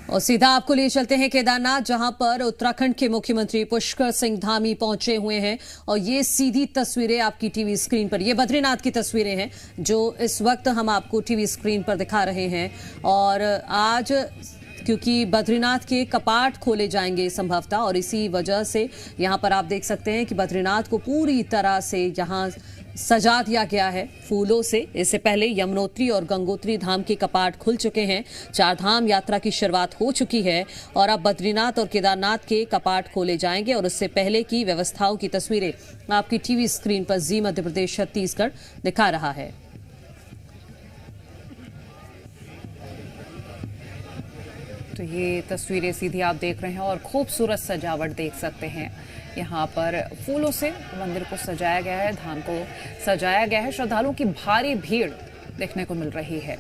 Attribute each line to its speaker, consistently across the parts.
Speaker 1: और सीधा आपको ले चलते हैं केदारनाथ, जहां पर उत्तराखंड के मुख्यमंत्री पुष्कर सिंह धामी पहुंचे हुए हैं। और ये सीधी तस्वीरें आपकी टीवी स्क्रीन पर, ये बद्रीनाथ की तस्वीरें हैं जो इस वक्त हम आपको टीवी स्क्रीन पर दिखा रहे हैं। और आज क्योंकि बद्रीनाथ के कपाट खोले जाएंगे संभवतः, और इसी वजह से यहां पर आप देख सकते हैं कि बद्रीनाथ को पूरी तरह से यहां सजा दिया गया है फूलों से। इससे पहले यमुनोत्री और गंगोत्री धाम के कपाट खुल चुके हैं, चार धाम यात्रा की शुरुआत हो चुकी है और अब बद्रीनाथ और केदारनाथ के कपाट खोले जाएंगे। और उससे पहले की व्यवस्थाओं की तस्वीरें आपकी टीवी स्क्रीन पर जी मध्य प्रदेश छत्तीसगढ़ दिखा रहा है।
Speaker 2: तो ये तस्वीरें सीधी आप देख रहे हैं और खूबसूरत सजावट देख सकते हैं। यहाँ पर फूलों से मंदिर को सजाया गया है, धाम को सजाया गया है। श्रद्धालुओं की भारी भीड़ देखने को मिल रही है।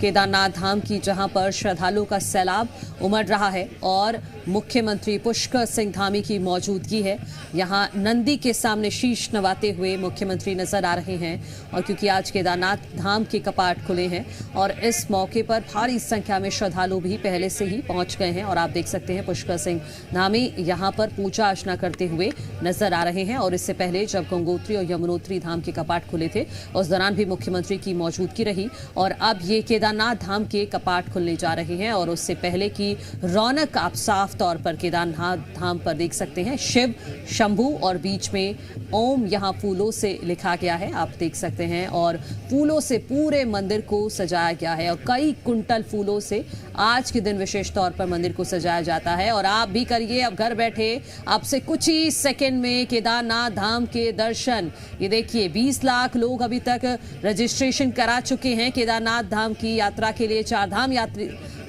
Speaker 1: केदारनाथ धाम की, जहां पर श्रद्धालुओं का सैलाब उमड़ रहा है और मुख्यमंत्री पुष्कर सिंह धामी की मौजूदगी है। यहां नंदी के सामने शीश नवाते हुए मुख्यमंत्री नजर आ रहे हैं। और क्योंकि आज केदारनाथ धाम के कपाट खुले हैं और इस मौके पर भारी संख्या में श्रद्धालु भी पहले से ही पहुंच गए हैं। और आप देख सकते हैं पुष्कर सिंह धामी यहां पर पूजा अर्चना करते हुए नजर आ रहे हैं। और इससे पहले जब गंगोत्री और यमुनोत्री धाम के कपाट खुले थे उस दौरान भी मुख्यमंत्री की मौजूदगी रही। और अब ये केदारनाथ धाम के कपाट खुलने जा रहे हैं और उससे पहले की रौनक आप साफ तौर पर केदारनाथ धाम पर देख सकते हैं। शिव शंभू और बीच में ओम यहां फूलों से लिखा गया है, आप देख सकते हैं। और फूलों से पूरे मंदिर को सजाया गया है और कई कुंटल फूलों से आज के दिन विशेष तौर पर मंदिर को सजाया जाता है। और आप भी करिए अब घर बैठे, अब से कुछ ही सेकंड में केदारनाथ धाम के दर्शन। ये देखिए 20 लाख लोग अभी तक रजिस्ट्रेशन करा चुके हैं केदारनाथ धाम की यात्रा के लिए, चार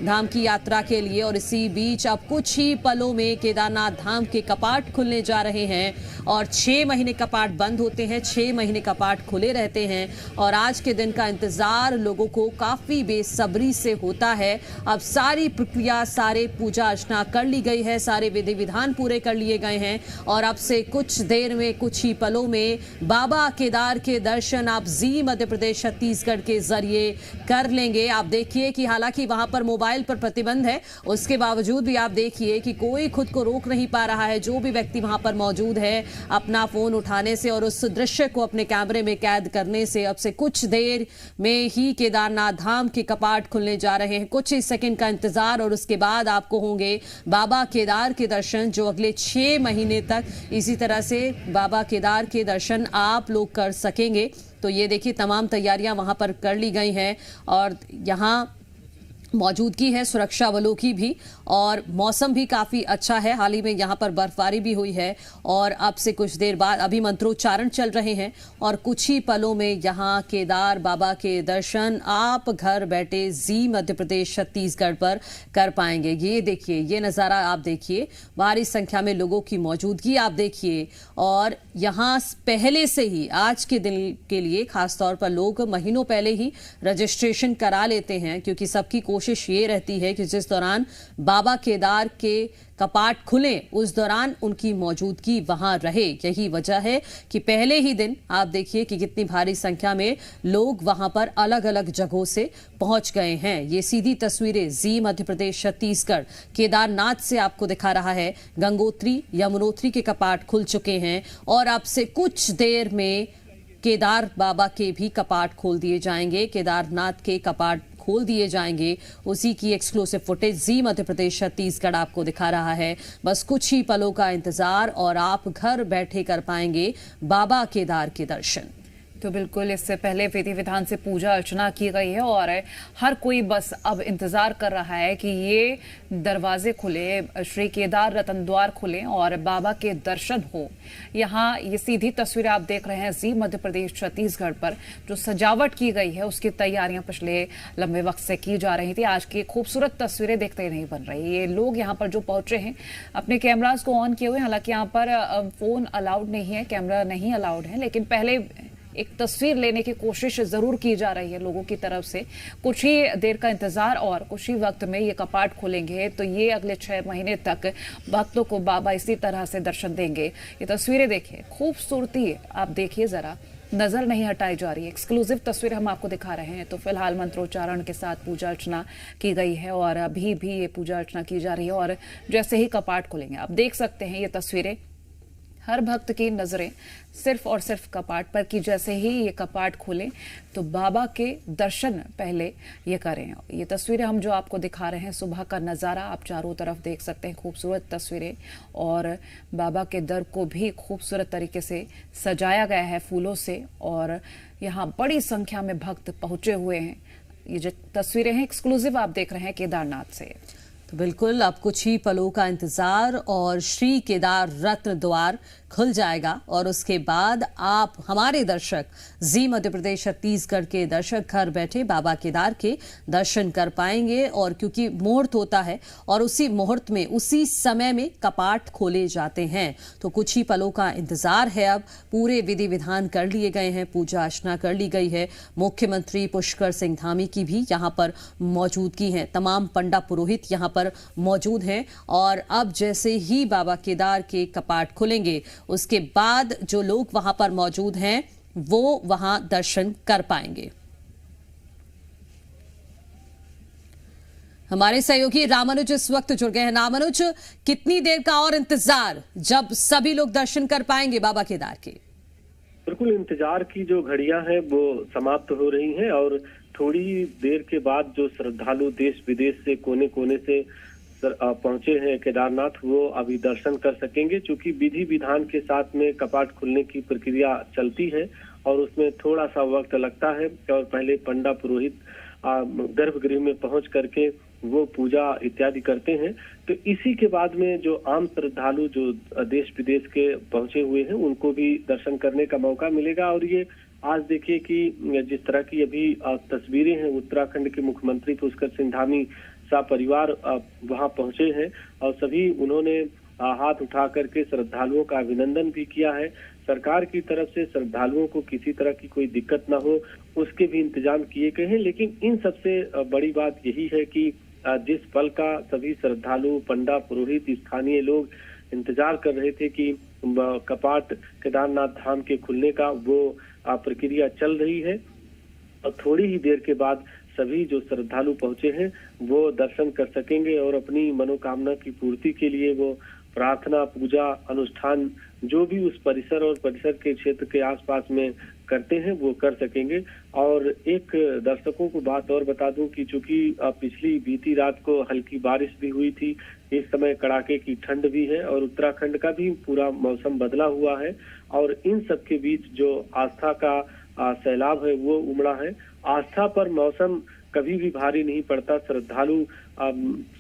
Speaker 1: धाम की यात्रा के लिए। और इसी बीच अब कुछ ही पलों में केदारनाथ धाम के कपाट खुलने जा रहे हैं। और 6 महीने कपाट बंद होते हैं, 6 महीने कपाट खुले रहते हैं। और आज के दिन का इंतजार लोगों को काफी बेसब्री से होता है। अब सारी प्रक्रिया, सारे पूजा अर्चना कर ली गई है, सारे विधि विधान पूरे कर लिए गए हैं। और अब से कुछ देर में, कुछ ही पलों में बाबा केदार के दर्शन आप जी मध्य प्रदेश छत्तीसगढ़ के जरिए कर लेंगे। आप देखिए कि हालांकि वहां पर मोबाइल पर प्रतिबंध है, उसके बावजूद भी आप देखिए कि कोई खुद को रोक नहीं पा रहा है। जो भी व्यक्ति वहां पर मौजूद है अपना फोन उठाने से और उस दृश्य को अपने कैमरे में कैद करने से। अब से कुछ देर में ही केदारनाथ धाम के कपाट खुलने जा रहे हैं, कुछ ही सेकंड का इंतजार और उसके बाद आपको होंगे बाबा केदार के दर्शन, जो अगले 6 महीने तक इसी तरह से बाबा केदार के दर्शन आप लोग कर सकेंगे। तो ये देखिए तमाम तैयारियां वहां पर कर ली गई हैं और यहां मौजूदगी है सुरक्षा बलों की भी। और मौसम भी काफ़ी अच्छा है, हाल ही में यहाँ पर बर्फबारी भी हुई है। और अब से कुछ देर बाद अभी मंत्रोच्चारण चल रहे हैं और कुछ ही पलों में यहाँ केदार बाबा के दर्शन आप घर बैठे जी मध्य प्रदेश छत्तीसगढ़ पर कर पाएंगे। ये देखिए, ये नज़ारा आप देखिए, भारी संख्या में लोगों की मौजूदगी आप देखिए। और यहाँ पहले से ही आज के दिन के लिए खासतौर पर लोग महीनों पहले ही रजिस्ट्रेशन करा लेते हैं, क्योंकि सबकी कोशिश ये रहती है कि जिस दौरान बाबा केदार के कपाट खुले उस दौरान उनकी मौजूदगी वहां रहे। यही वजह है कि पहले ही दिन आप देखिए कि कितनी भारी संख्या में लोग वहां पर अलग अलग जगहों से पहुंच गए हैं। ये सीधी तस्वीरें जी मध्य प्रदेश छत्तीसगढ़ केदारनाथ से आपको दिखा रहा है। गंगोत्री यमुनोत्री के कपाट खुल चुके हैं और अब से कुछ देर में केदार बाबा के भी कपाट खोल दिए जाएंगे, केदारनाथ के कपाट खोल दिए जाएंगे। उसी की एक्सक्लूसिव फुटेज जी मध्य प्रदेश छत्तीसगढ़ आपको दिखा रहा है। बस कुछ ही पलों का इंतजार और आप घर बैठे कर पाएंगे बाबा केदार के दर्शन।
Speaker 2: तो बिल्कुल इससे पहले विधि विधान से पूजा अर्चना की गई है और हर कोई बस अब इंतजार कर रहा है कि ये दरवाजे खुले, श्री केदार रतन द्वार खुले और बाबा के दर्शन हो। यहाँ ये सीधी तस्वीरें आप देख रहे हैं जी मध्य प्रदेश छत्तीसगढ़ पर जो सजावट की गई है उसकी तैयारियां पिछले लंबे वक्त से की जा रही थी। आज की खूबसूरत तस्वीरें देखते ही नहीं बन रही। ये लोग यहाँ पर जो पहुंचे हैं अपने कैमरास को ऑन किए हुए, हालांकि यहाँ पर फोन अलाउड नहीं है, कैमरा नहीं अलाउड है, लेकिन पहले एक तस्वीर लेने की कोशिश जरूर की जा रही है लोगों की तरफ से। कुछ ही देर का इंतजार और कुछ ही वक्त में ये कपाट खुलेंगे तो ये अगले 6 महीने तक भक्तों को बाबा इसी तरह से दर्शन देंगे। ये तस्वीरें देखिए, खूबसूरती आप देखिए जरा, नजर नहीं हटाई जा रही। एक्सक्लूसिव तस्वीर हम आपको दिखा रहे हैं। तो फिलहाल मंत्रोच्चारण के साथ पूजा अर्चना की गई है और अभी भी ये पूजा अर्चना की जा रही है और जैसे ही कपाट खुलेंगे आप देख सकते हैं ये तस्वीरें, हर भक्त की नजरें सिर्फ और सिर्फ कपाट पर कि जैसे ही ये कपाट खुले तो बाबा के दर्शन पहले ये करें। ये तस्वीरें हम जो आपको दिखा रहे हैं, सुबह का नज़ारा आप चारों तरफ देख सकते हैं, खूबसूरत तस्वीरें, और बाबा के दर को भी खूबसूरत तरीके से सजाया गया है फूलों से और यहाँ बड़ी संख्या में भक्त पहुंचे हुए हैं। ये जो तस्वीरें हैं एक्सक्लूसिव आप देख रहे हैं केदारनाथ से।
Speaker 1: तो बिल्कुल अब कुछ ही पलों का इंतजार और श्री केदार रत्न द्वार खुल जाएगा और उसके बाद आप हमारे दर्शक जी मध्य प्रदेश छत्तीसगढ़ के दर्शक घर बैठे बाबा केदार के दर्शन कर पाएंगे। और क्योंकि मुहूर्त होता है और उसी मुहूर्त में उसी समय में कपाट खोले जाते हैं तो कुछ ही पलों का इंतजार है। अब पूरे विधि विधान कर लिए गए हैं, पूजा अर्चना कर ली गई है। मुख्यमंत्री पुष्कर सिंह धामी की भी यहाँ पर मौजूदगी है, तमाम पंडा पुरोहित यहाँ पर मौजूद हैं और अब जैसे ही बाबा केदार के कपाट खुलेंगे उसके बाद जो लोग वहां पर मौजूद हैं वो वहां दर्शन कर पाएंगे। हमारे सहयोगी रामानुज इस वक्त जुड़ गए हैं। रामानुज, कितनी देर का और इंतजार जब सभी लोग दर्शन कर पाएंगे बाबा केदार के?
Speaker 3: बिल्कुल, इंतजार की जो घड़ियां हैं वो समाप्त हो रही हैं और थोड़ी देर के बाद जो श्रद्धालु देश विदेश से कोने कोने से पहुंचे हैं केदारनाथ, वो अभी दर्शन कर सकेंगे। चूंकि विधि विधान के साथ में कपाट खुलने की प्रक्रिया चलती है और उसमें थोड़ा सा वक्त लगता है और पहले पंडा पुरोहित गर्भगृह में पहुंच करके वो पूजा इत्यादि करते हैं। तो इसी के बाद में जो आम श्रद्धालु जो देश विदेश के पहुंचे हुए हैं उनको भी दर्शन करने का मौका मिलेगा। और ये आज देखिए कि जिस तरह की अभी तस्वीरें हैं, उत्तराखंड के मुख्यमंत्री पुष्कर सिंह धामी सा परिवार वहां पहुंचे हैं और सभी उन्होंने हाथ उठा करके श्रद्धालुओं का अभिनंदन भी किया है। सरकार की तरफ से श्रद्धालुओं को किसी तरह की कोई दिक्कत ना हो उसके भी इंतजाम किए गए हैं। लेकिन इन सबसे बड़ी बात यही है कि जिस पल का सभी श्रद्धालु, पंडा पुरोहित, स्थानीय लोग इंतजार कर रहे थे कि कपाट केदारनाथ धाम के खुलने का, वो प्रक्रिया चल रही है और थोड़ी ही देर के बाद सभी जो श्रद्धालु पहुंचे हैं वो दर्शन कर सकेंगे और अपनी मनोकामना की पूर्ति के लिए वो प्रार्थना, पूजा, अनुष्ठान जो भी उस परिसर और परिसर के क्षेत्र के आसपास में करते हैं वो कर सकेंगे। और एक दर्शकों को बात और बता दूं कि चूंकि पिछली बीती रात को हल्की बारिश भी हुई थी, इस समय कड़ाके की ठंड भी है और उत्तराखंड का भी पूरा मौसम बदला हुआ है और इन सब के बीच जो आस्था का सैलाब है वो उमड़ा है। आस्था पर मौसम कभी भी भारी नहीं पड़ता। श्रद्धालु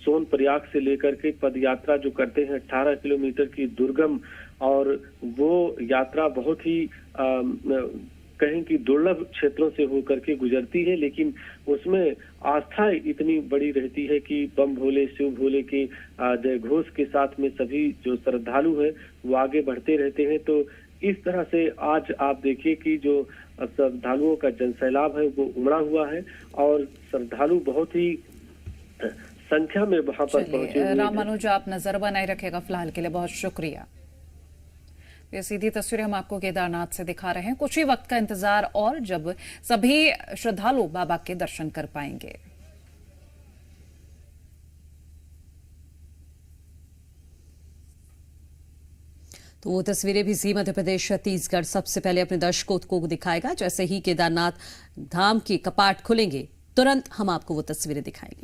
Speaker 3: सोनप्रयाग से लेकर के पद यात्रा जो करते हैं 18 किलोमीटर की दुर्गम, और वो यात्रा बहुत ही कहें कि दुर्लभ क्षेत्रों से होकर के गुजरती है, लेकिन उसमें आस्था इतनी बड़ी रहती है कि बम भोले शिव भोले के जय घोष के साथ में सभी जो श्रद्धालु हैं वो आगे बढ़ते रहते हैं। तो इस तरह से आज आप देखिए कि जो श्रद्धालुओं का जनसैलाब है वो उमड़ा हुआ है और श्रद्धालु बहुत ही संख्या में वहां पर पहुंचे हुए हैं।
Speaker 2: रामानुज, आप नजर बनाए रखेगा फिलहाल के लिए, बहुत शुक्रिया। ये सीधी तस्वीरें हम आपको केदारनाथ से दिखा रहे हैं। कुछ ही वक्त का इंतजार और जब सभी श्रद्धालु बाबा के दर्शन कर पाएंगे।
Speaker 1: तो वो तस्वीरें भी जी मध्य प्रदेश छत्तीसगढ़ सबसे पहले अपने दर्शकों को दिखाएगा। जैसे ही केदारनाथ धाम के कपाट खुलेंगे तुरंत हम आपको वो तस्वीरें दिखाएंगे।